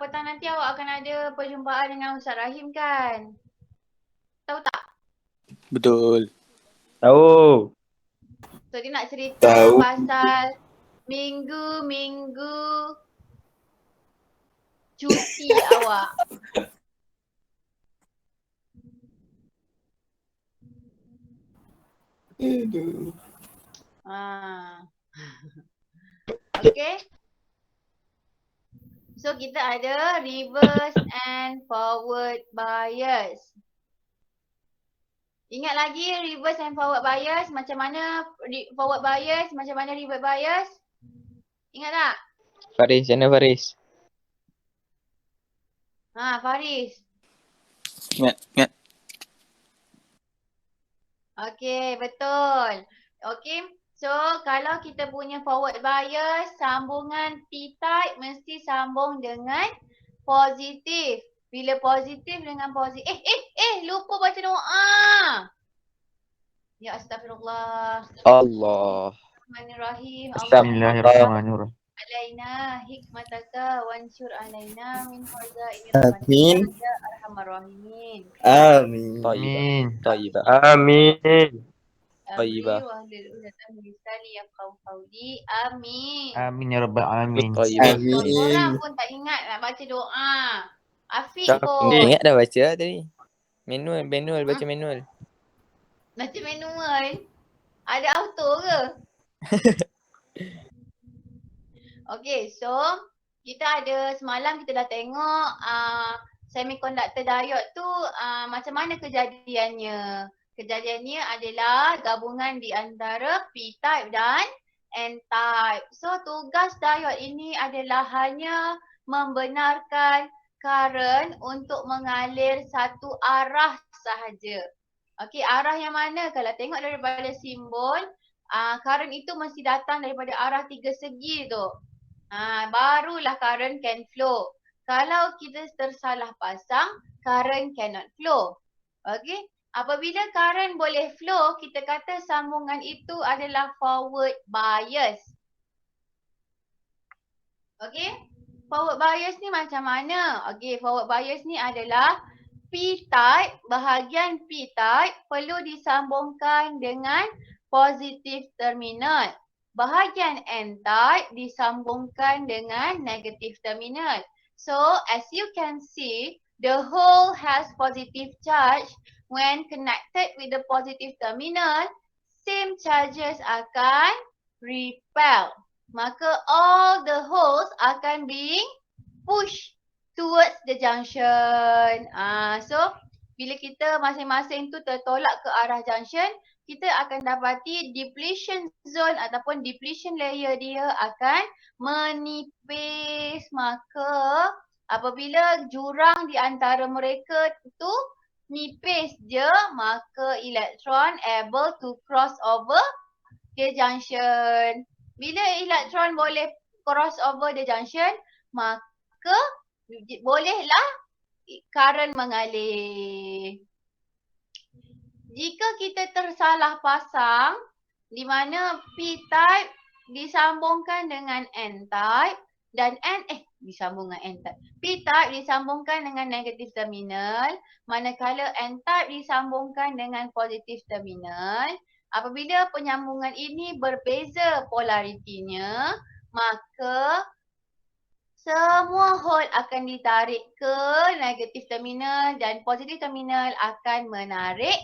petang nanti awak akan ada perjumpaan dengan Ustaz Rahim kan? Tahu tak? Betul. Tahu. So dia nak cerita pasal minggu-minggu cuti awak. Okay. So kita ada reverse and forward bias. Ingat lagi reverse and forward bias macam mana forward bias, macam mana reverse bias? Ingat tak? Faris, macam mana Faris? Faris. Ingat. Okay, betul. Okay, so kalau kita punya forward bias, sambungan P-type mesti sambung dengan positif. Bila positif dengan positif, lupa baca doa. Ya astagfirullah. Allah. Bismillahirrahmanirrahim. Bismillahirrahmanirrahim. Alaina hikmataka wansur alaina min khazaini Amin. rahmatika ya arhamar rahimin. Amin. Amin. Taibah. Amin. Taibah. Wahlul 'uqdatam min lisani yafqahu qawli. Amin. Amin ya rabbal alamin. Taibah. Orang pun tak ingat nak baca doa. Afiq Tak. pun. Ingat dah baca lah tadi. Manual, baca manual. Baca manual. Ada auto ke? Okay, so kita ada semalam kita dah tengok semiconductor diode tu macam mana kejadiannya. Kejadiannya adalah gabungan di antara P-type dan N-type. So tugas diode ini adalah hanya membenarkan current untuk mengalir satu arah sahaja. Okey, arah yang mana? Kalau tengok daripada simbol, current itu mesti datang daripada arah tiga segi tu. Barulah current can flow. Kalau kita tersalah pasang, current cannot flow. Okey, apabila current boleh flow, kita kata sambungan itu adalah forward bias. Okey, forward bias ni macam mana? Okey, forward bias ni adalah P-type, bahagian P-type perlu disambungkan dengan positif terminal. Bahagian N-type disambungkan dengan negatif terminal. So, as you can see, the hole has positive charge. When connected with the positive terminal, same charges akan repel. Maka all the holes akan being pushed towards the junction. So, bila kita masing-masing tu tertolak ke arah junction, kita akan dapati depletion zone ataupun depletion layer dia akan menipis. Maka apabila jurang di antara mereka tu nipis je, maka elektron able to cross over the junction. Bila elektron boleh cross over the junction, maka bolehlah current mengalir. Jika kita tersalah pasang di mana P-type disambungkan dengan N-type dan disambung dengan N-type. P-type disambungkan dengan negatif terminal, manakala N-type disambungkan dengan positif terminal. Apabila penyambungan ini berbeza polaritinya, maka semua hole akan ditarik ke negatif terminal dan positif terminal akan menarik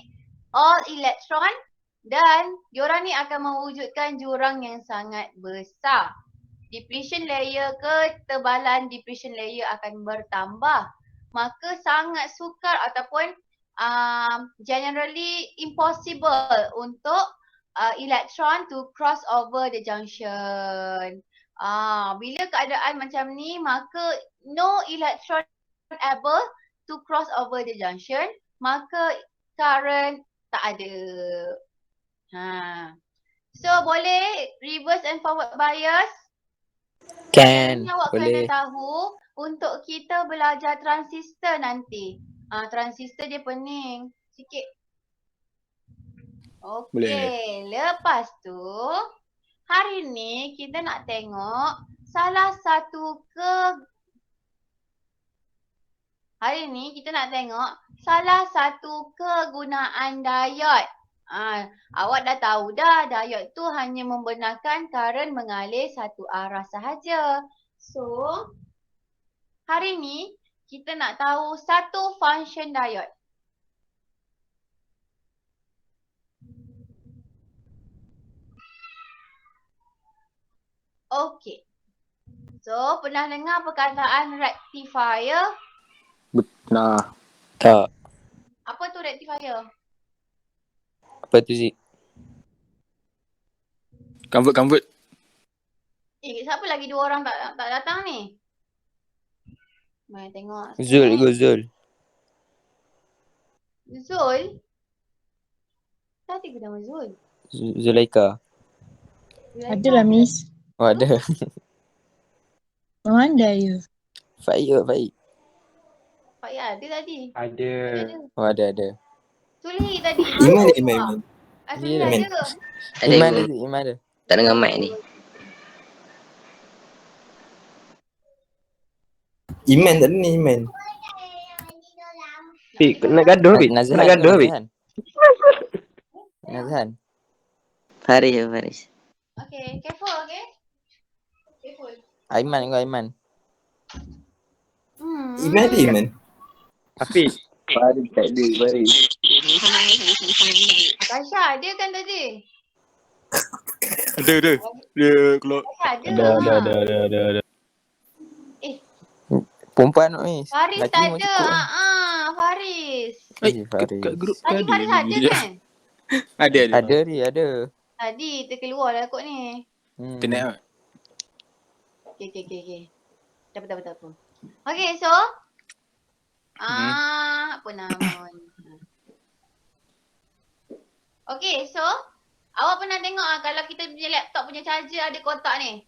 all elektron dan diorang ni akan mewujudkan jurang yang sangat besar. Depletion layer, ketebalan depletion layer akan bertambah. Maka sangat sukar ataupun generally impossible untuk elektron to cross over the junction. Bila keadaan macam ni, maka no electron able to cross over the junction, maka current tak ada. So boleh reverse and forward bias? Kan, Awak boleh. kena tahu untuk kita belajar transistor nanti. Transistor dia pening sikit. Okey, lepas tu hari ni kita nak tengok salah satu Hari ni kita nak tengok salah satu kegunaan diod. Awak dah tahu dah diod tu hanya membenarkan karen mengalir satu arah sahaja. So, hari ni kita nak tahu satu function diod. Okey. So, pernah dengar perkataan rectifier? Nah. Tak. Apa tu rectifier? Apa tu Zik? Convert. Siapa lagi dua orang tak datang ni? Mari tengok. Zul, go Zul. Zul? Tadi ke nama Zul? Zulaika. Adalah Miss. Oh ada. Mana ya? Faik. Pak Ya ada tadi. Ada. Oh ada. Sulhi tadi. Iman. Sulhi Iman. ada ke? Iman ada Zik, Iman ada. Tak dengar mic ni. Iman tak ada ni Iman. Fik, nak gaduh Fik. Nak gaduh Fik. Nazhan. Faris. Okay, careful okay? Careful. Aiman kau Aiman. Iman ada Iman. Afiq. Faris tak ada, Faris. Tasha ada kan tadi? Ada. Dia keluar. Tasha ada. Ada. Perempuan ni. Faris Laki tak mau ada. cukup. Faris. Faris. Kat grup Tadi Faris ada kan? Ada. Ada Ri, ada. Tadi terkeluar dah kot ni. Internet. Okay. Tak apa. Okay, so. Apa nama ni? Okay, so. Awak pernah tengok kalau kita punya laptop punya charger ada kotak ni?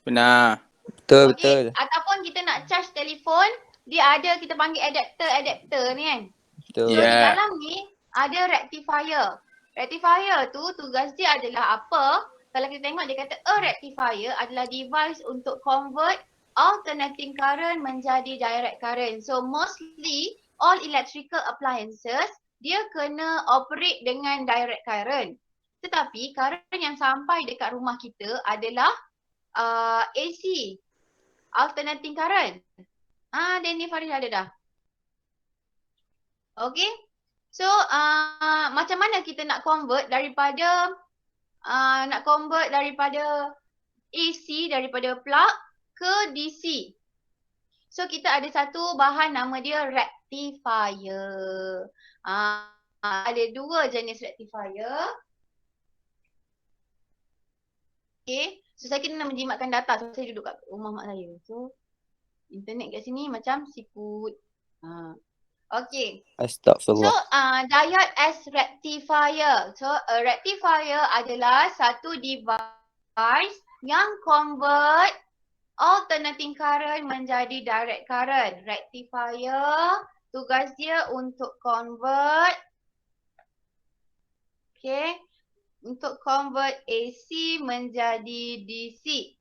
Pernah. Betul. Ataupun kita nak charge telefon, dia ada kita panggil adapter ni kan? Betul. So, Ya. di dalam ni ada rectifier. Rectifier tu tugas dia adalah apa? Kalau kita tengok dia kata a rectifier adalah device untuk convert alternating current menjadi direct current. So mostly all electrical appliances dia kena operate dengan direct current. Tetapi current yang sampai dekat rumah kita adalah AC, alternating current. Dan ni Faris ada dah. Okay. So macam mana kita nak convert daripada AC daripada plug ke DC. So kita ada satu bahan nama dia rectifier. Ada dua jenis rectifier. Okay. So saya kena menjimatkan data sebab saya duduk kat rumah mak saya. So internet kat sini macam siput. Okay. So Astagfirullah. diode as rectifier. So a rectifier adalah satu device yang convert alternating current menjadi direct current. Rectifier tugas dia untuk convert untuk convert AC menjadi DC.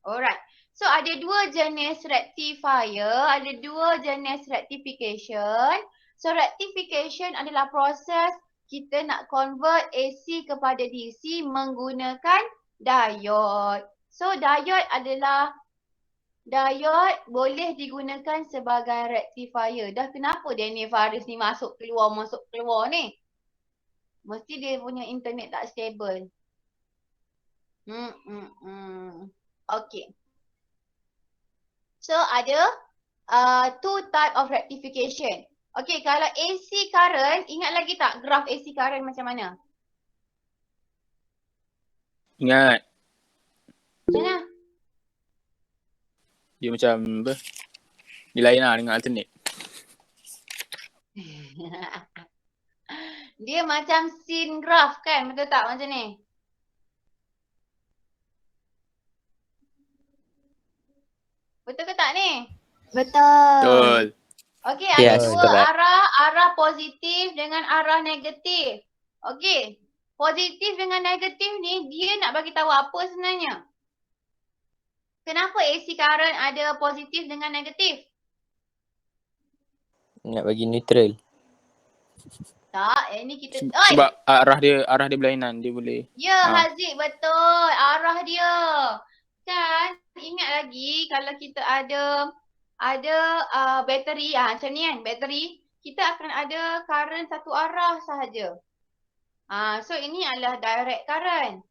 Alright. So ada dua jenis rectifier, ada dua jenis rectification. So rectification adalah proses kita nak convert AC kepada DC menggunakan diode. So diode boleh digunakan sebagai rectifier. Dah kenapa dia ni Faris ni masuk keluar ni? Mesti dia punya internet tak stable. Okay. So ada two type of rectification. Okay, kalau AC current, ingat lagi tak graf AC current macam mana? Ingat. Macam mana? Dia macam apa? Dia lain lah dengan alternate. Dia macam scene graph kan? Betul tak macam ni? Betul ke tak ni? Betul. Okey, ada Yes, dua correct. arah positif dengan arah negatif. Okey. Positif dengan negatif ni dia nak bagi tahu apa sebenarnya? Kenapa AC current ada positif dengan negatif? Nak bagi neutral. Tak, ini kita... Sebab arah dia berlainan, dia boleh. Ya, Haziq, betul. Arah dia. Kan, ingat lagi kalau kita ada bateri, macam ni kan, bateri, kita akan ada current satu arah sahaja. So ini adalah direct current.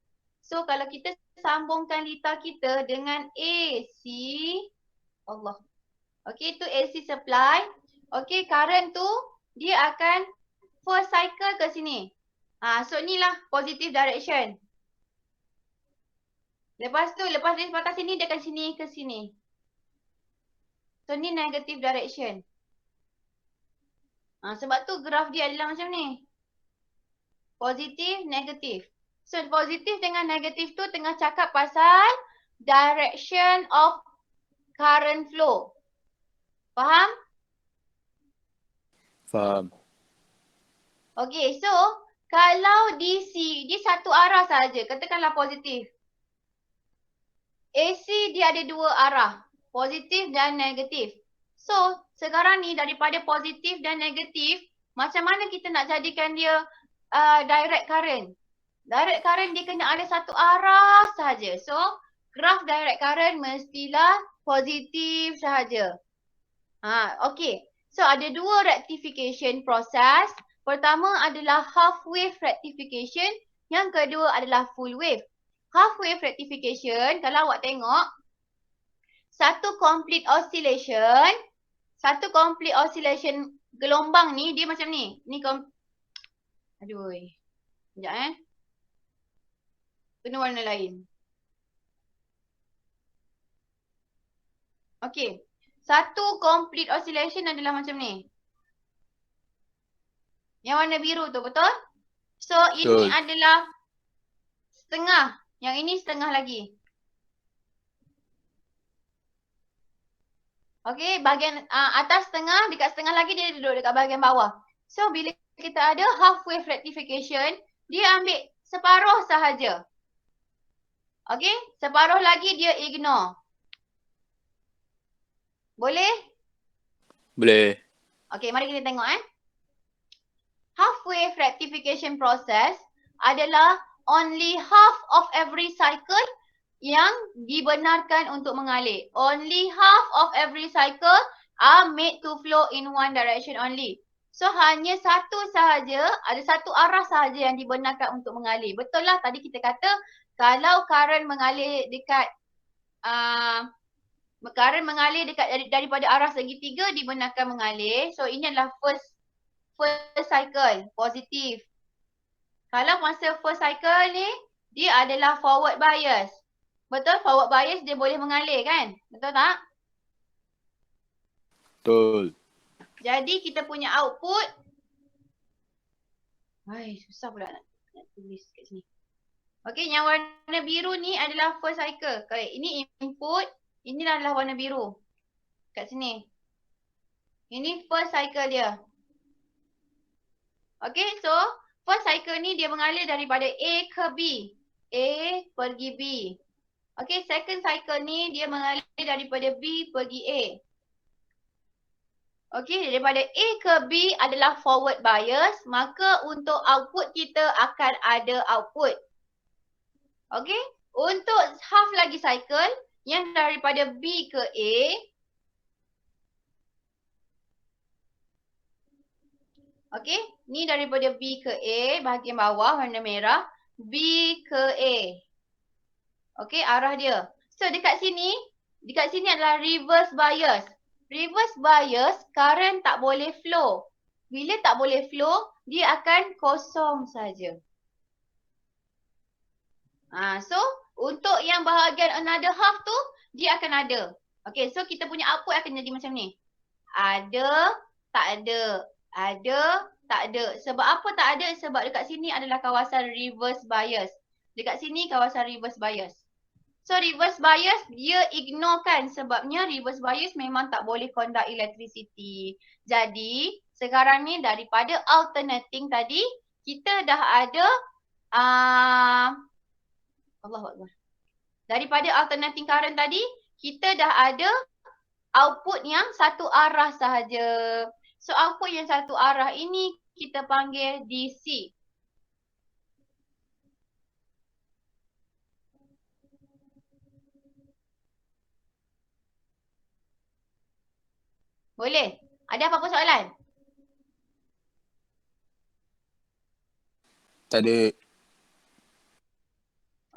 So kalau kita sambungkan litar kita dengan AC, Allah. Okay, itu AC supply. Okay, current tu dia akan first cycle ke sini. So inilah positive direction. Lepas tu, lepas dia patah sini, dia akan sini ke sini. So ni negative direction. Sebab tu graf dia adalah macam ni. Positif, negatif. So positif dengan negatif tu tengah cakap pasal direction of current flow. Faham? Faham. Okay, so kalau DC, dia satu arah saja, katakanlah positif. AC dia ada dua arah, positif dan negatif. So sekarang ni daripada positif dan negatif, macam mana kita nak jadikan dia direct current? Direct current dia kena ada satu arah sahaja. So graf direct current mestilah positif sahaja. Okay. So ada dua rectification process. Pertama adalah half wave rectification. Yang kedua adalah full wave. Half wave rectification, kalau awak tengok, satu complete oscillation gelombang ni dia macam ni. Ni aduh. Sekejap Guna warna lain. Okay. Satu complete oscillation adalah macam ni. Yang warna biru tu, betul? So ini adalah setengah. Yang ini setengah lagi. Okay, bahagian atas setengah, dekat setengah lagi dia duduk dekat bahagian bawah. So bila kita ada half wave rectification, dia ambil separuh sahaja. Okay, separuh lagi dia ignore. Boleh? Boleh. Okay, mari kita tengok Half wave rectification process adalah only half of every cycle yang dibenarkan untuk mengalir. Only half of every cycle are made to flow in one direction only. So hanya satu sahaja, ada satu arah sahaja yang dibenarkan untuk mengalir. Betul lah tadi kita kata kalau current mengalir dekat daripada arah segitiga dibenarkan mengalir. So ini adalah first cycle, positif. Kalau masa first cycle ni, dia adalah forward bias. Betul? Forward bias dia boleh mengalir kan? Betul tak? Betul. Jadi kita punya output. Susah pula nak tulis kat sini. Okay, yang warna biru ni adalah first cycle. Okay, ini input. Ini adalah warna biru. Kat sini. Ini first cycle dia. Okay, so first cycle ni dia mengalir daripada A ke B. A pergi B. Okay, second cycle ni dia mengalir daripada B pergi A. Okay, daripada A ke B adalah forward bias. Maka untuk output kita akan ada output. Okay, untuk half lagi cycle yang daripada B ke A. Okay, ni daripada B ke A, bahagian bawah warna merah. B ke A. Okay, arah dia. So dekat sini adalah reverse bias. Reverse bias, current tak boleh flow. Bila tak boleh flow, dia akan kosong saja. So untuk yang bahagian another half tu, dia akan ada. Okay, so kita punya output akan jadi macam ni. Ada, tak ada. Ada, tak ada. Sebab apa tak ada? Sebab dekat sini adalah kawasan reverse bias. Dekat sini kawasan reverse bias. So reverse bias dia ignore kan, sebabnya reverse bias memang tak boleh conduct electricity. Jadi sekarang ni daripada alternating tadi, kita dah ada Allahuakbar. Daripada alternating current tadi, kita dah ada output yang satu arah sahaja. So output yang satu arah ini kita panggil DC. Boleh? Ada apa-apa soalan? Tak ada.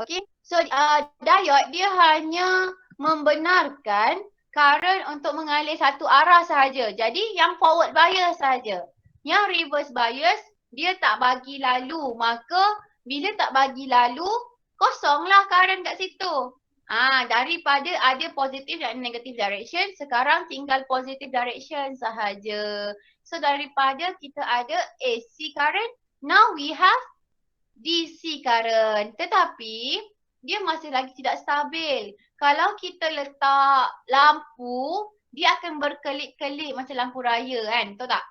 Okay. So diode dia hanya membenarkan current untuk mengalir satu arah sahaja. Jadi yang forward bias sahaja. Yang reverse bias dia tak bagi lalu. Maka bila tak bagi lalu, kosonglah current kat situ. Daripada ada positive dan negative direction, sekarang tinggal positive direction sahaja. So daripada kita ada AC current, now we have DC current. Tetapi dia masih lagi tidak stabil. Kalau kita letak lampu, dia akan berkelip-kelip macam lampu raya kan. Tahu tak?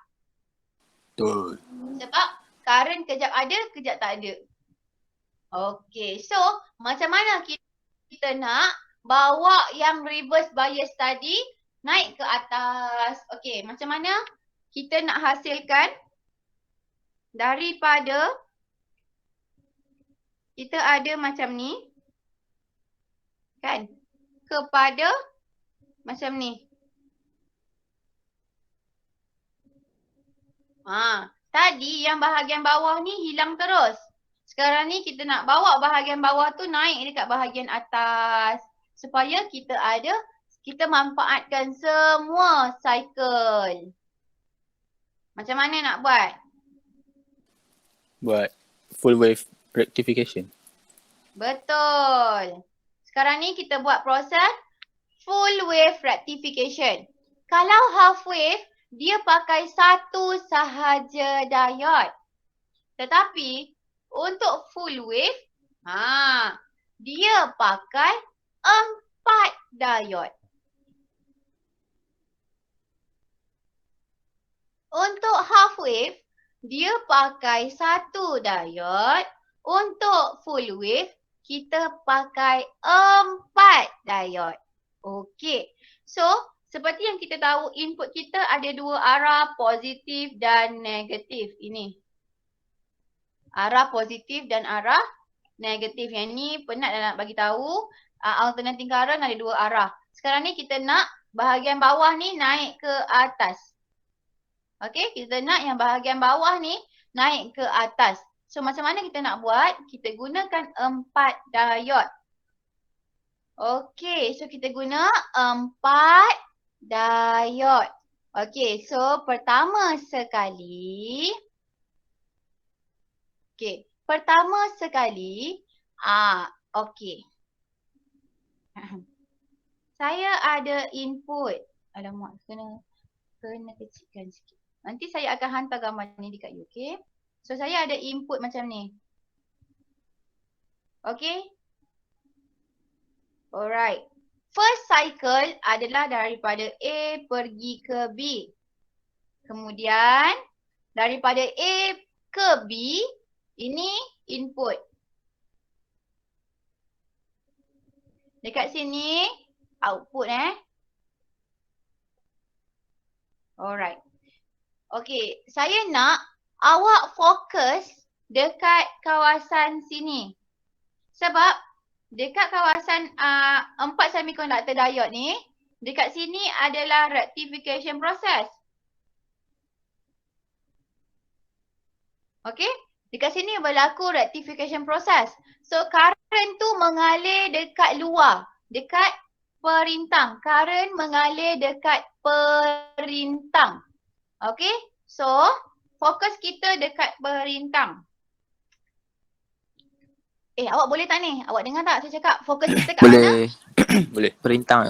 Betul. Sebab current kejap ada, kejap tak ada. Okay, so macam mana kita nak bawa yang reverse bias tadi naik ke atas? Okay, macam mana kita nak hasilkan daripada kita ada macam ni kan, kepada macam ni. Tadi yang bahagian bawah ni hilang terus. Sekarang ni kita nak bawa bahagian bawah tu naik dekat bahagian atas. Supaya kita manfaatkan semua cycle. Macam mana nak buat? Buat full wave rectification. Betul. Sekarang ni kita buat proses full wave rectification. Kalau half wave, dia pakai satu sahaja diode. Tetapi untuk full wave, dia pakai 4 diode. Untuk half wave, dia pakai satu diode. Untuk full wave, kita pakai 4 diode. Okey. So, seperti yang kita tahu, input kita ada dua arah, positif dan negatif. Ini. Arah positif dan arah negatif. Yang ni penat dah nak bagi tahu. Alternating current ada dua arah. Sekarang ni kita nak bahagian bawah ni naik ke atas. Okey, kita nak yang bahagian bawah ni naik ke atas. So macam mana kita nak buat? Kita gunakan 4 diode. Okey, so kita guna 4 diode. Okey, so pertama sekali. Okey. Saya ada input. Alamak, kena kecilkan sikit. Nanti saya akan hantar gambar ni dekat you, okey? So saya ada input macam ni. Okay. Alright. First cycle adalah daripada A pergi ke B. Kemudian daripada A ke B, ini input. Dekat sini output Alright. Okay, saya nak awak fokus dekat kawasan sini. Sebab dekat kawasan 4 semiconductor diode ni, dekat sini adalah rectification process. Okay, dekat sini berlaku rectification process. So current tu mengalir dekat luar, dekat perintang. Current mengalir dekat perintang. Okay, so fokus kita dekat perintang. Awak boleh tak ni? Awak dengar tak saya cakap? Fokus kita kat mana? Boleh. Perintang.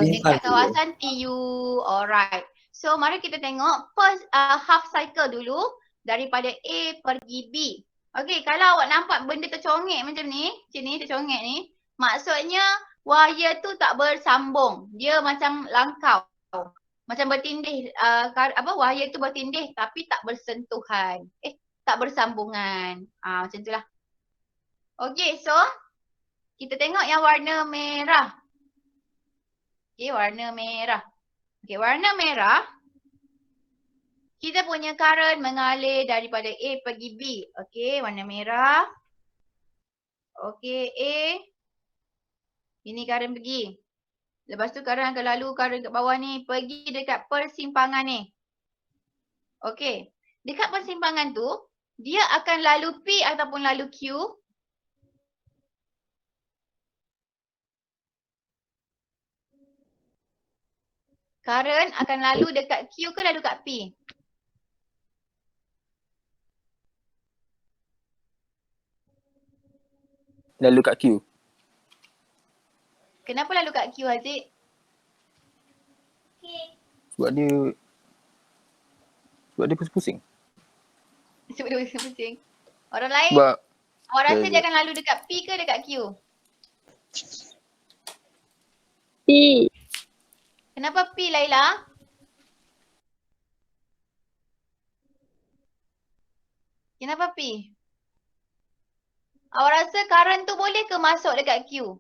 Dekat kawasan TU. Alright. So mari kita tengok first half cycle dulu daripada A pergi B. Okay, kalau awak nampak benda tercongek macam ni, tercongek ni, maksudnya wire tu tak bersambung. Dia macam langkau. Macam bertindih, wire tu bertindih tapi tak bersentuhan. Tak bersambungan. Macam tu lah. Okay, so kita tengok yang warna merah. Okay, warna merah. Okay, warna merah Kita punya current mengalir daripada A pergi B. Okey, warna merah. Okey, A. Ini current pergi. Lepas tu current akan lalu current kat bawah ni. Pergi dekat persimpangan ni. Okey. Dekat persimpangan tu, dia akan lalu P ataupun lalu Q. Current akan lalu dekat Q ke lalu kat P? Lalu kat Q. Kenapa lalu kat Q, Haziq? Sebab dia pusing-pusing. Sebab dia pusing-pusing. Orang lain, Sebab awak rasa dia- dia akan lalu dekat P ke dekat Q? P. Kenapa P, Laila? Kenapa P? Awak rasa current tu boleh ke masuk dekat Q?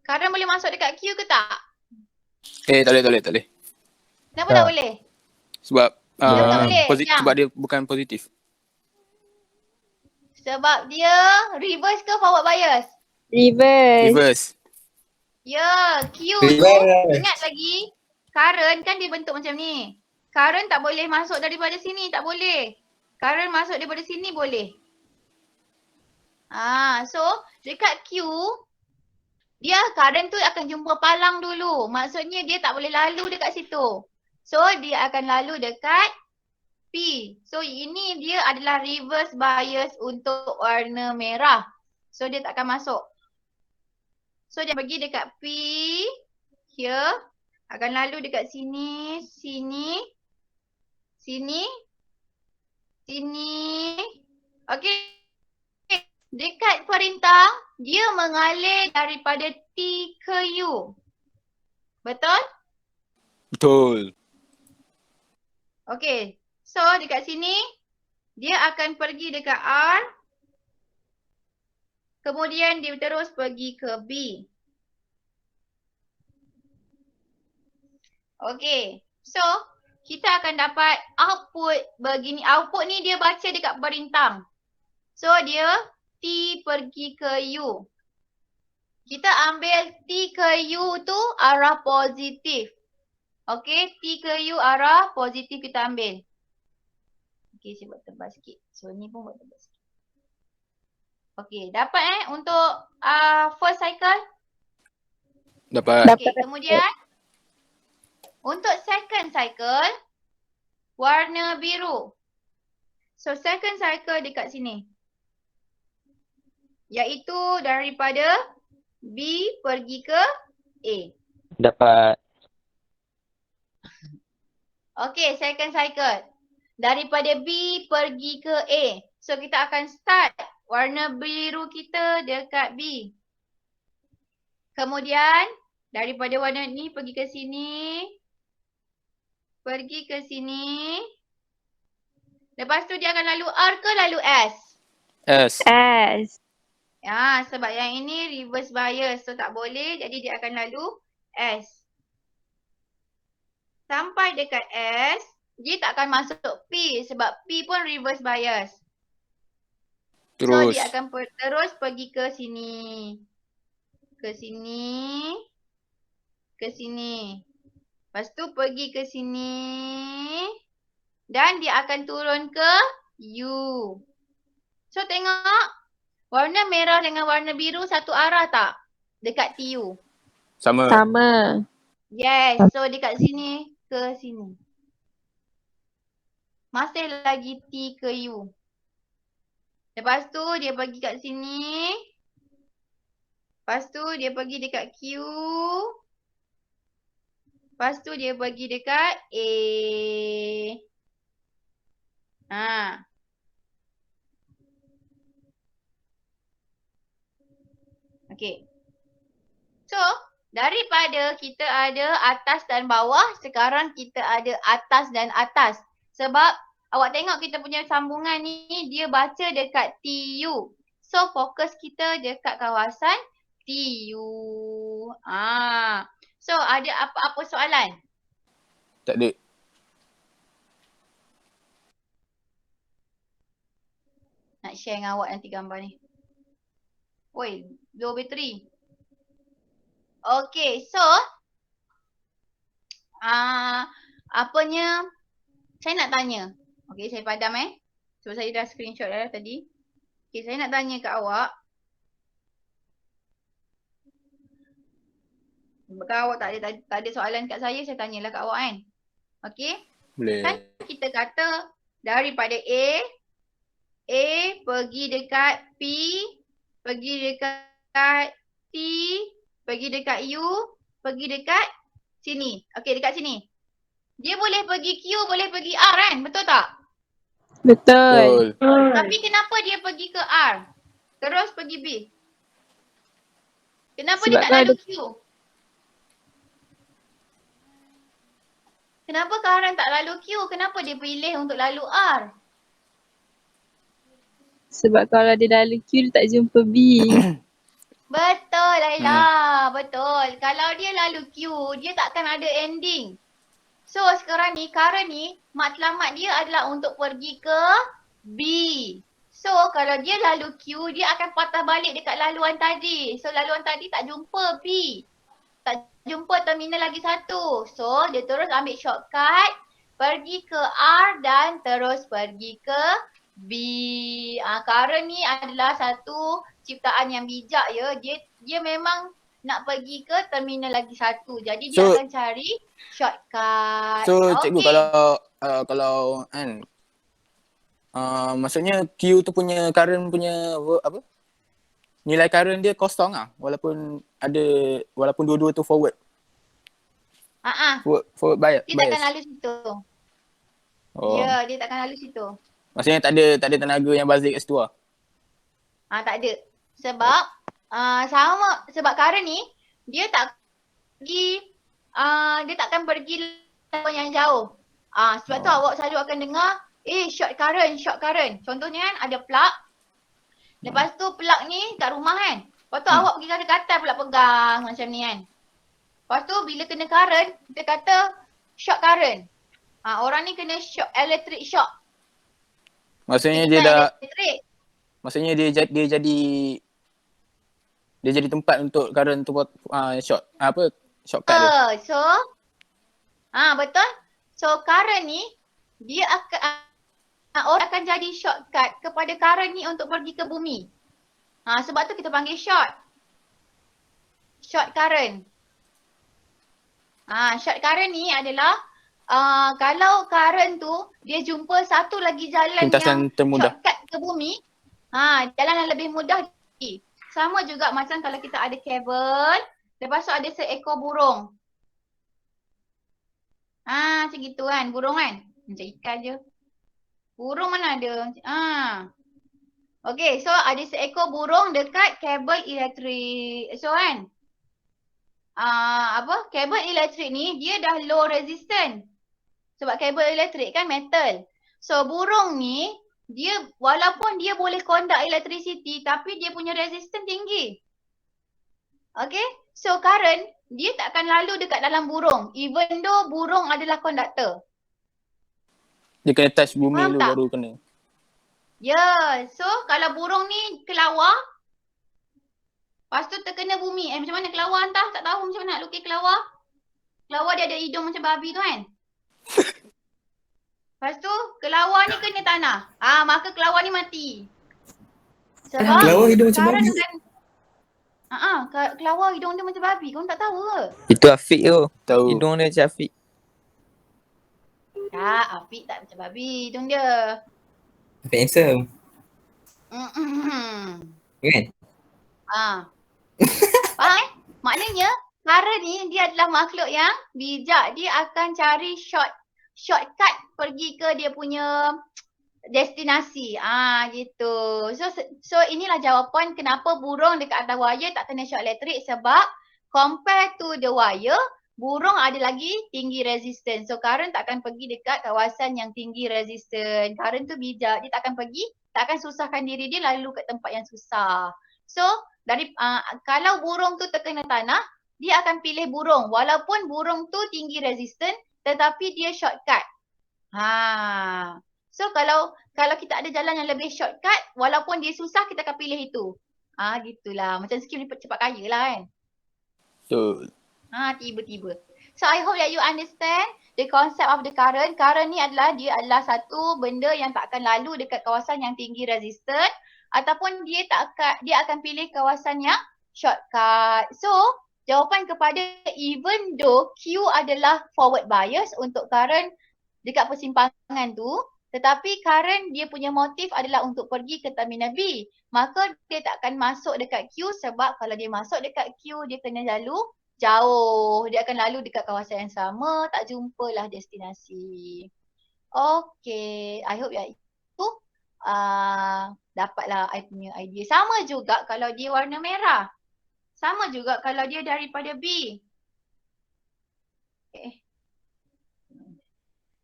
Current boleh masuk dekat Q ke tak? tak boleh. Kenapa tak boleh? Sebab Kenapa tak boleh? Yang? sebab dia bukan positif. Sebab dia reverse ke forward bias? Reverse. Reverse. Ya, Q tu Reverse. ingat lagi current kan dia bentuk macam ni. Current tak boleh masuk daripada sini, tak boleh. Current masuk daripada sini boleh. So dekat Q, dia current tu akan jumpa palang dulu. Maksudnya dia tak boleh lalu dekat situ. So dia akan lalu dekat P. So ini dia adalah reverse bias untuk warna merah. So dia tak akan masuk. So dia pergi dekat P, here, akan lalu dekat sini, sini, sini, sini. Okey. Dekat perintah, dia mengalir daripada T ke U. Betul? Betul. Okey. So dekat sini, dia akan pergi dekat R. Kemudian dia terus pergi ke B. Okey. So, kita akan dapat output begini. Output ni dia baca dekat perintang. So, dia T pergi ke U. Kita ambil T ke U tu arah positif. Okey, T ke U arah positif kita ambil. Okey, saya buat tebal sikit. So, ni pun buat tebal sikit. Okey, dapat untuk first cycle? Dapat. Okey, kemudian untuk second cycle, warna biru. So, second cycle dekat sini. Iaitu daripada B pergi ke A. Dapat. Okey, second cycle. Daripada B pergi ke A. So, kita akan start warna biru kita dekat B. Kemudian, daripada warna ni pergi ke sini. Pergi ke sini. Lepas tu dia akan lalu R ke lalu S? S. S. Sebab yang ini reverse bias. So tak boleh. Jadi dia akan lalu S. Sampai dekat S, dia tak akan masuk P sebab P pun reverse bias. So Terus. dia akan terus pergi ke sini. Ke sini. Ke sini. Lepas tu pergi ke sini. Dan dia akan turun ke U. So tengok. Warna merah dengan warna biru satu arah tak? Dekat TU. Sama. Sama. Yes. So dekat sini ke sini. Masih lagi T ke U. Lepas tu dia pergi kat sini. Lepas tu dia pergi dekat Q. Lepas tu dia pergi dekat A. Okay. So, daripada kita ada atas dan bawah, sekarang kita ada atas dan atas. Sebab awak tengok kita punya sambungan ni, dia baca dekat TU. So, fokus kita dekat kawasan TU. So ada apa-apa soalan? Tak ada. Nak share dengan awak nanti gambar ni. Oi, low battery. Okay, so apanya saya nak tanya. Okay, saya padam sebab saya dah screenshot dah tadi. Okay, saya nak tanya kat awak. Kalau awak tak ada soalan kat saya tanyalah kat awak kan. Okay. Boleh. Kan kita kata daripada A pergi dekat P, pergi dekat T, pergi dekat U, pergi dekat sini. Okay, dekat sini. Dia boleh pergi Q, boleh pergi R kan? Betul tak? Betul. Tapi kenapa dia pergi ke R? Terus pergi B? Kenapa Sebab dia tak kalau lalu Q? Kenapa Karan tak lalu Q? Kenapa dia pilih untuk lalu R? Sebab kalau dia lalu Q, dia tak jumpa B. Betul Laila, betul. Kalau dia lalu Q, dia takkan ada ending. So sekarang ni, Karan ni, matlamat dia adalah untuk pergi ke B. So kalau dia lalu Q, dia akan patah balik dekat laluan tadi. So laluan tadi tak jumpa B. Tak jumpa terminal lagi satu. So dia terus ambil shortcut, pergi ke R dan terus pergi ke B. Karan ni adalah satu ciptaan yang bijak ya. Dia memang nak pergi ke terminal lagi satu. Jadi dia akan cari shortcut. So cikgu kalau kan maksudnya Q tu punya current punya apa? Nilai current dia kosong walaupun dua-dua tu forward. Forward bias. Dia takkan lalu situ. Oh. Ya, dia takkan lalu situ. Maksudnya tak ada tenaga yang balik kat situ Tak ada. Sebab sebab current ni dia tak pergi dia takkan pergi yang jauh. Sebab tu awak selalu akan dengar short current. Contohnya kan ada plug. Lepas tu plug ni kat rumah kan. Lepas tu awak pergi kata-kata pula pegang macam ni kan. Lepas tu bila kena current, kita kata short current. Orang ni kena shock, electric shock. Maksudnya maksudnya dia jadi tempat untuk current tu shortcut tu. So betul. So current ni dia orang akan jadi shortcut kepada current ni untuk pergi ke bumi. Sebab tu kita panggil short current. Short current ni adalah kalau current tu dia jumpa satu lagi jalan Lintasan yang termudah. shortcut ke bumi, jalan yang lebih mudah. Sama juga macam kalau kita ada kabel, lepas tu ada seekor burung. Macam gitu kan, burung kan. Macam ikan je. Burung mana ada? Okay, so ada seekor burung dekat kabel elektrik. So kan, kabel elektrik ni dia dah low resistance. Sebab kabel elektrik kan metal. So burung ni dia walaupun dia boleh conduct electricity tapi dia punya resistance tinggi. Okay, so current dia takkan lalu dekat dalam burung even though burung adalah conductor. Dia kena touch bumi Faham dulu tak? baru kena. Ya, so kalau burung ni kelawar, lepas tu terkena bumi. Macam mana kelawar entah, tak tahu macam mana nak lukis kelawar. Kelawar dia ada hidung macam babi tu kan. Lepas tu kelawar ni kena tanah. Maka kelawar ni mati. Sebab Kelawar hidung macam babi. Kelawar hidung dia macam babi. Kau tak tahu ke? Itu Afiq tu. Tahu. Hidung dia macam Afiq. Tak, Afiq tak macam babi hidung dia. Handsome. Kan? Faham Maknanya current ni dia adalah makhluk yang bijak. Dia akan cari shortcut pergi ke dia punya destinasi. Gitu. So inilah jawapan kenapa burung dekat atas wire tak kena short elektrik, sebab compare to the wire, burung ada lagi tinggi resistance. So current tak akan pergi dekat kawasan yang tinggi resistance. Current tu bijak, dia tak akan susahkan diri dia lalu ke tempat yang susah. So kalau burung tu terkena tanah, dia akan pilih burung. Walaupun burung tu tinggi resistan tetapi dia shortcut. So kalau kita ada jalan yang lebih shortcut, walaupun dia susah kita akan pilih itu. Gitulah. Macam skim ni cepat kaya lah kan. Betul. Tiba-tiba. So I hope that you understand the concept of the current. Current ni dia adalah satu benda yang tak akan lalu dekat kawasan yang tinggi resistan ataupun dia akan pilih kawasan yang shortcut. So jawapan kepada even though Q adalah forward bias untuk current dekat persimpangan tu, tetapi current dia punya motif adalah untuk pergi ke terminal B. Maka dia tak akan masuk dekat Q sebab kalau dia masuk dekat Q dia kena lalu jauh. Dia akan lalu dekat kawasan yang sama, tak jumpalah destinasi. Okay, I hope yang itu dapatlah I punya idea. Sama juga kalau dia warna merah. Sama juga kalau dia daripada B. Okay.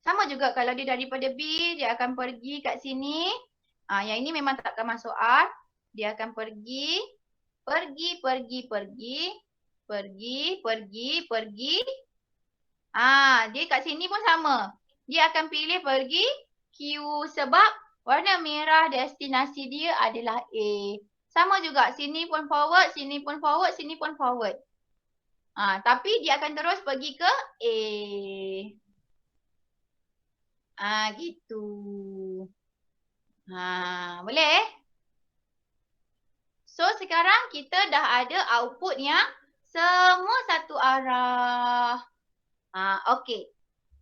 Sama juga kalau dia daripada B, dia akan pergi kat sini. Yang ini memang tak akan masuk R. Dia akan pergi. Dia kat sini pun sama. Dia akan pilih pergi Q sebab warna merah destinasi dia adalah A. Sama juga sini pun forward, sini pun forward, sini pun forward. Tapi dia akan terus pergi ke A. Gitu. Boleh? So sekarang kita dah ada output yang semua satu arah. Okey.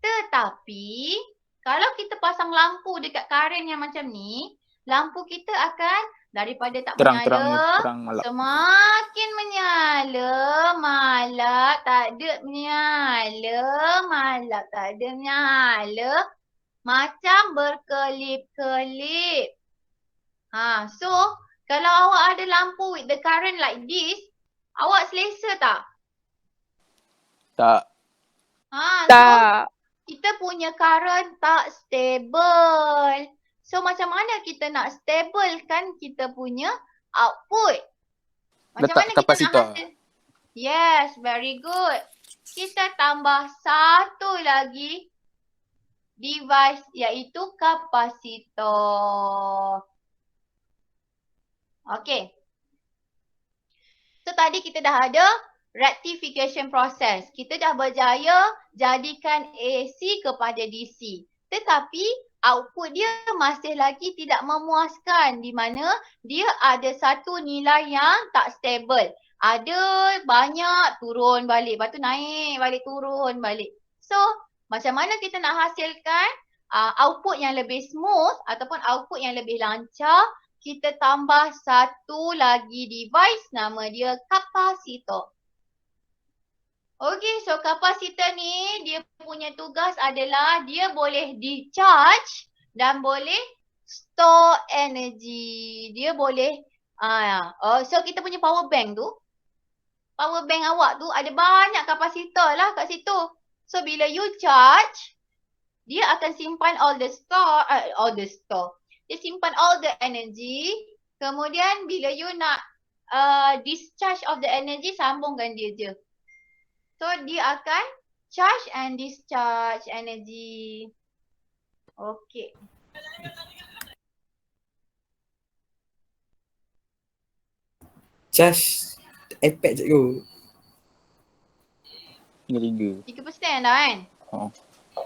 Tetapi kalau kita pasang lampu dekat current yang macam ni, lampu kita akan daripada tak menyala, terang malap. semakin menyala, malap, tak ada menyala, malap, tak ada menyala. Macam berkelip-kelip. So kalau awak ada lampu with the current like this, awak selesa tak? Tak. So Tak. kita punya current tak stable. So macam mana kita nak stablekan kita punya output? Macam Letak mana kita kapasitor. nak hasil? Yes, very good. Kita tambah satu lagi device iaitu kapasitor. Okay. So tadi kita dah ada rectification process. Kita dah berjaya jadikan AC kepada DC. Tetapi output dia masih lagi tidak memuaskan di mana dia ada satu nilai yang tak stable. Ada banyak turun balik, lepas tu naik balik, turun balik. So macam mana kita nak hasilkan output yang lebih smooth ataupun output yang lebih lancar? Kita tambah satu lagi device, nama dia kapasitor. Okay, so kapasitor ni dia punya tugas adalah dia boleh di-charge dan boleh store energy. Dia boleh, so kita punya power bank tu, power bank awak tu ada banyak kapasitor lah kat situ. So bila you charge, dia akan simpan all the store. Dia simpan all the energy. Kemudian bila you nak discharge of the energy, sambungkan dia je. So dia akan charge and discharge energy. Okay. Charge iPad cikgu. 3 3% dah kan?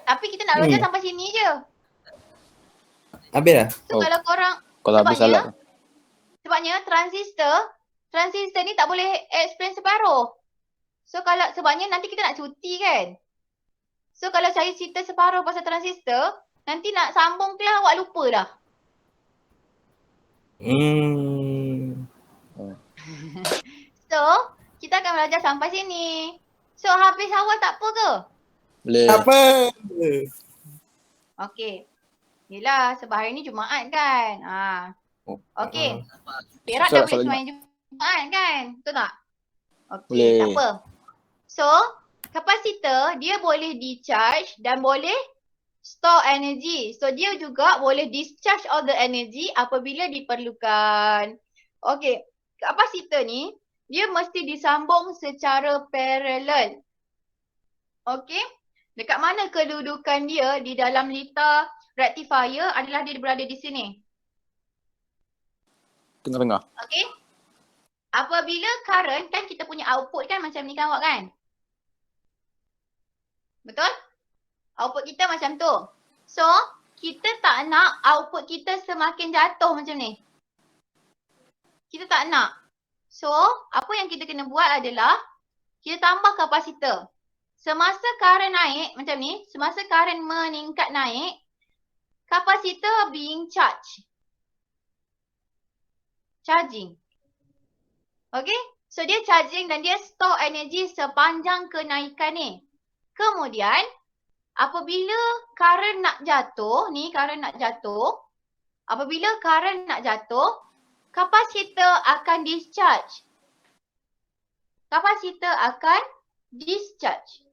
Tapi kita nak belajar sampai sini je. Habis dah? So kalau korang, Kalau habis salah. sebabnya transistor ni tak boleh explain separuh. So kalau sebabnya nanti kita nak cuti kan. So kalau saya cerita separuh pasal transistor, nanti nak sambung tu awak lupa dah. So kita akan belajar sampai sini. So habis awal tak apa ke? Boleh. Apa? Okey. Yelah sebab hari ni Jumaat kan. Okey. Perak dah Solat boleh Jumaat. sembahyang Jumaat kan? Betul tak? Okey, Boleh. tak apa. So, kapasitor dia boleh di-charge dan boleh store energy. So, dia juga boleh discharge all the energy apabila diperlukan. Okey, kapasitor ni dia mesti disambung secara paralel. Okey? Dekat mana kedudukan dia di dalam litar rectifier adalah dia berada di sini. Tengah-tengah. Okey? Apabila current kan kita punya output kan macam ni kan awak kan? Betul? Output kita macam tu. So, kita tak nak output kita semakin jatuh macam ni. Kita tak nak. So, apa yang kita kena buat adalah kita tambah kapasitor. Semasa current naik macam ni, semasa current meningkat naik, kapasitor being charged. Charging. Okay? So dia charging dan dia store energy sepanjang kenaikan ni. Kemudian, apabila current nak jatuh, apabila current nak jatuh, kapasitor akan discharge. Kapasitor akan discharge.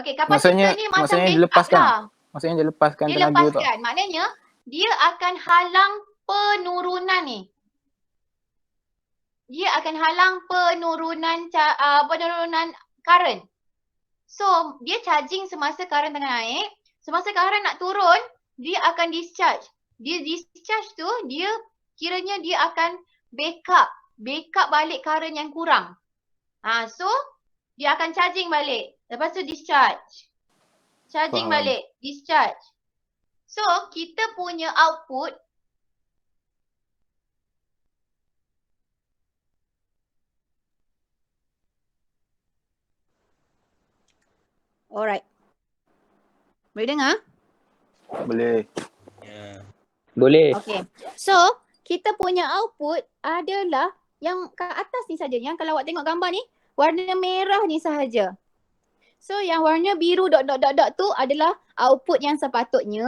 Okey, kapasitor ni macam maksudnya dia backup lepaskan. lah. Maksudnya dia lepaskan Dia tenaga tu. lepaskan. Maknanya, dia akan halang penurunan ni. Dia akan halang penurunan current. So, dia charging semasa current tengah naik. Semasa current nak turun, dia akan discharge. Dia discharge tu, dia kiranya dia akan backup balik current yang kurang. So dia akan charging balik. Lepas tu discharge. Charging Faham. balik, discharge. So, kita punya output alright. Boleh dengar? Boleh. Boleh. Okay. So, kita punya output adalah yang kat atas ni saja. Yang kalau awak tengok gambar ni, warna merah ni sahaja. So, yang warna biru dot tu adalah output yang sepatutnya.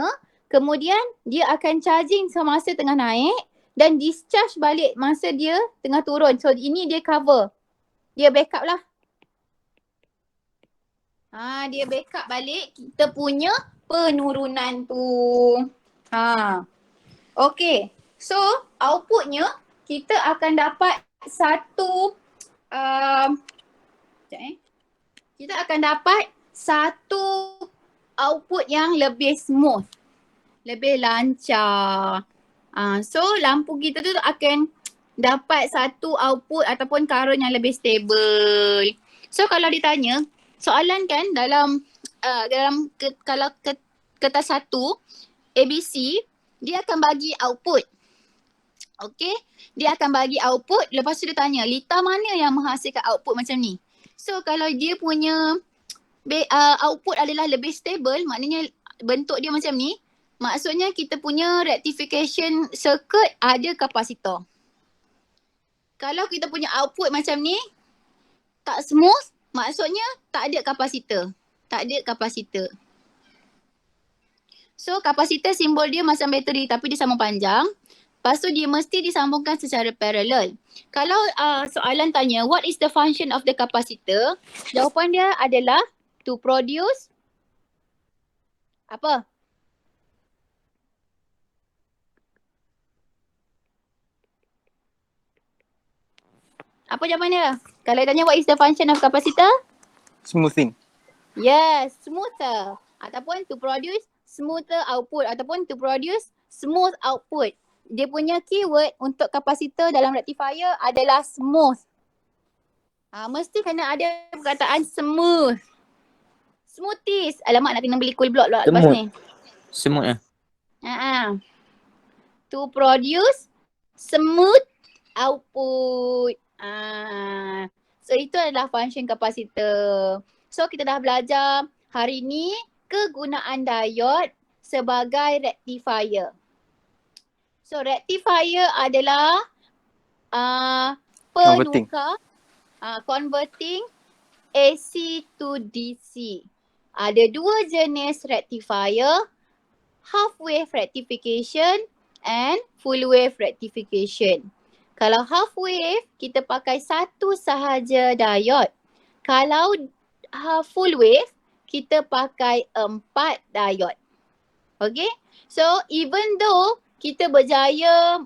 Kemudian, dia akan charging semasa tengah naik dan discharge balik masa dia tengah turun. So, ini dia cover. Dia backup lah. Dia backup balik kita punya penurunan tu. Okay. So, outputnya kita akan dapat satu kita akan dapat satu output yang lebih smooth. Lebih lancar. So, lampu kita tu akan dapat satu output ataupun current yang lebih stable. So, kalau ditanya, soalan kan dalam kalau kertas 1 ABC, dia akan bagi output. Okay, dia akan bagi output, lepas tu dia tanya litar mana yang menghasilkan output macam ni. So kalau dia punya output adalah lebih stable, maknanya bentuk dia macam ni, maksudnya kita punya rectification circuit ada kapasitor. Kalau kita punya output macam ni, tak smooth, maksudnya tak ada kapasitor. Tak ada kapasitor. So kapasitor simbol dia macam bateri tapi dia sambung panjang. Lepas tu dia mesti disambungkan secara paralel. Kalau soalan tanya what is the function of the capacitor? Jawapan dia adalah to produce apa? Apa jawapan dia? Kalau tanya what is the function of capacitor? Smoothing. Yes, smoother. Ataupun to produce smoother output ataupun to produce smooth output. Dia punya keyword untuk kapasitor dalam rectifier adalah smooth. Mesti kena ada perkataan smooth. Smoothies. Alamak, nak kena beli cool block pula lepas ni. Semut lah. To produce smooth output. So itu adalah function kapasitor. So kita dah belajar hari ni kegunaan diode sebagai rectifier. So rectifier adalah penukar converting AC to DC. Ada dua jenis rectifier, half wave rectification and full wave rectification. Kalau half wave, kita pakai satu sahaja diode. Kalau full wave, kita pakai 4 diode. Okay? So even though kita berjaya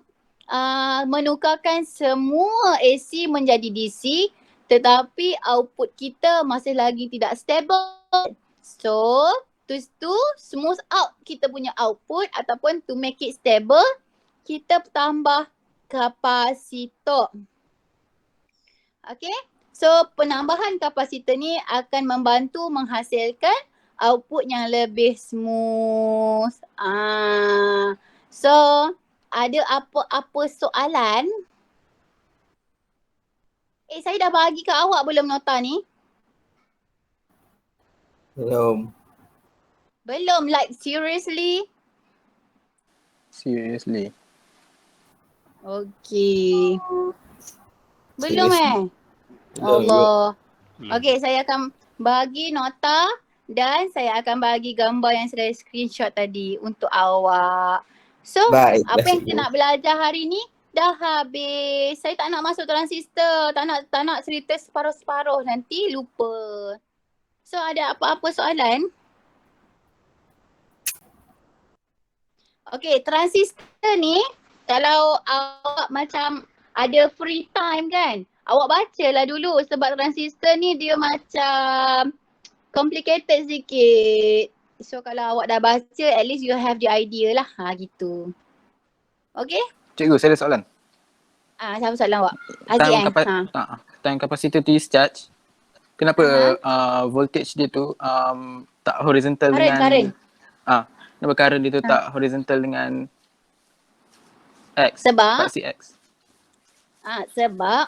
menukarkan semua AC menjadi DC, tetapi output kita masih lagi tidak stable. So, to smooth out kita punya output ataupun to make it stable, kita tambah kapasitor. Okay, so penambahan kapasitor ni akan membantu menghasilkan output yang lebih smooth. So ada apa-apa soalan? Saya dah bagi ke awak belum nota ni? Belum. Belum, like seriously? Seriously. Okay. Belum Seriously? Allah. Okay, saya akan bagi nota dan saya akan bagi gambar yang saya screenshot tadi untuk awak. So, Baik. apa yang kita nak belajar hari ni dah habis. Saya tak nak masuk transistor, tak nak cerita separuh-separuh, nanti lupa. So, ada apa-apa soalan? Okay, transistor ni kalau awak macam ada free time kan, awak bacalah dulu sebab transistor ni dia macam complicated sikit. So kalau awak dah baca, at least you have the idea lah. Gitu. Okay? Cikgu, saya ada soalan. Siapa soalan awak? Haziq kan? Time capacitor discharge, kenapa voltage dia tu tak horizontal Current. Kenapa current dia tu tak horizontal dengan X? Sebab? Tak CX. Sebab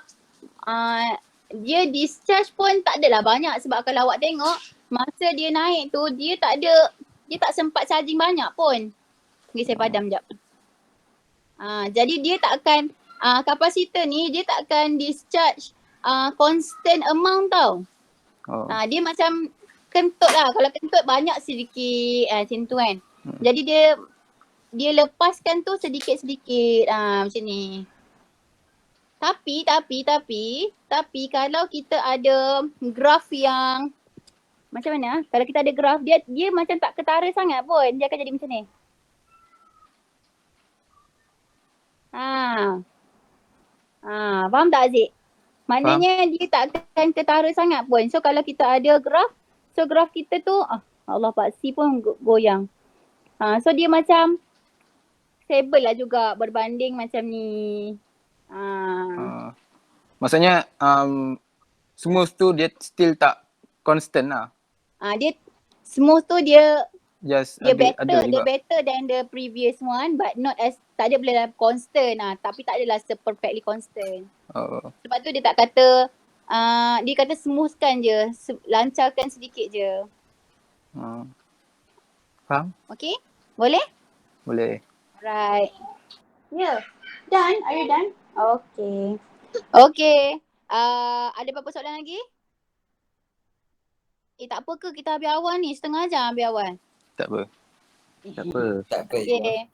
dia discharge pun tak adalah banyak, sebab kalau awak tengok masa dia naik tu dia tak sempat charging banyak pun. Okay, saya padam sekejap. Jadi dia tak akan kapasitor ni dia tak akan discharge constant amount tau. Dia macam kentut lah. Kalau kentut banyak sedikit macam tu kan. Jadi dia lepaskan tu sedikit-sedikit macam ni. Tapi kalau kita ada graf yang macam mana? Kalau kita ada graf dia macam tak ketara sangat pun. Dia akan jadi macam ni. Faham tak Aziz? Maknanya dia tak akan ketara sangat pun. So kalau kita ada graf, so graf kita tu Allah paksi pun goyang. So dia macam stable lah juga berbanding macam ni. Maksudnya smooth tu dia still tak constant lah. Dia smooth tu dia Just dia ada better than the previous one, but not as, tak ada boleh constant tapi tak adalah perfectly constant. Sebab tu dia tak kata dia kata smoothkan je, lancarkan sedikit je. Faham? Okay? Boleh? Boleh. Alright. Done? Are you done? Okay. Ada apa-apa soalan lagi? Tak apa ke kita habis awal ni? Setengah jam habis awal. Tak apa. Okay.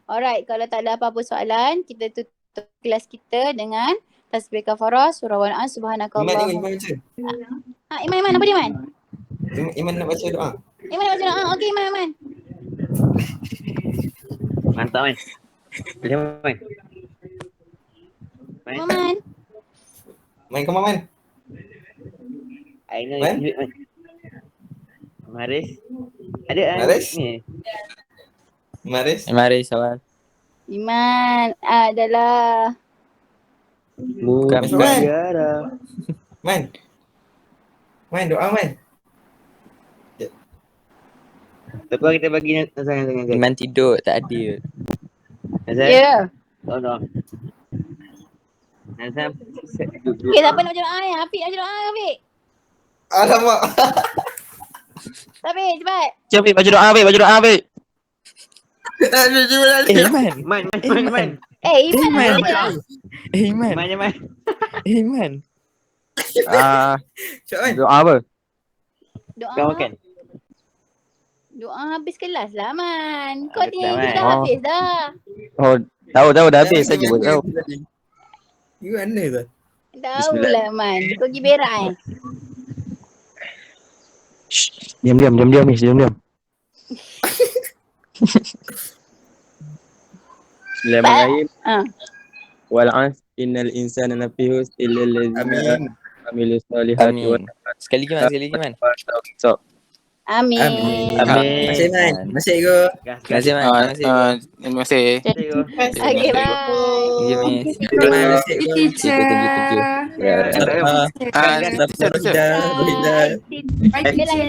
Alright, kalau tak ada apa-apa soalan, kita tutup kelas kita dengan tasbih kafarah surah Al-An subhanakallah. Iman baca. Iman apa dia Iman? Iman nak baca doa. Iman nak baca doa. Okey Iman. Mantap Man. Boleh Man. Iman. Main ke Man? I know Man? you Man. Maris. Ada Maris? ni. Maris? Awal. Iman adalah Bukan negara. Man doa Man. Lepas kita bagi Nazan dengan guys. Iman tidur, tak adil. Nazan. ya. Tolong. Nazan. Okey, siapa nak baca doa ni? Hafiz nak baca doa Hafiz. Alamak. Hafiz cepat. Cik baca doa Habib. Iman. Man. Iman. Iman. Man. Iman. Cak Man. Doa apa? Kau makan. Doa habis kelas lah Man. Kau Habis ni lah, Man. dah habis dah. Oh, tahu dah habis saja pun tahu. You mana tu? Tahu lah Man. Kau pergi berak Diam. Bismillahirrahmanirrahim. wal 'asr innal insana lafi khusr illa allazina Amin. amilus solihati wa Amin. Sekali lagi man. tawassaw. Amin. Amin. Amin. Masih Man. Masih go. Terima kasih man. Terima kasih. Okay, bye. Thank you, miss. Man, masih go. Teacher. Thank you. Teacher. Bye.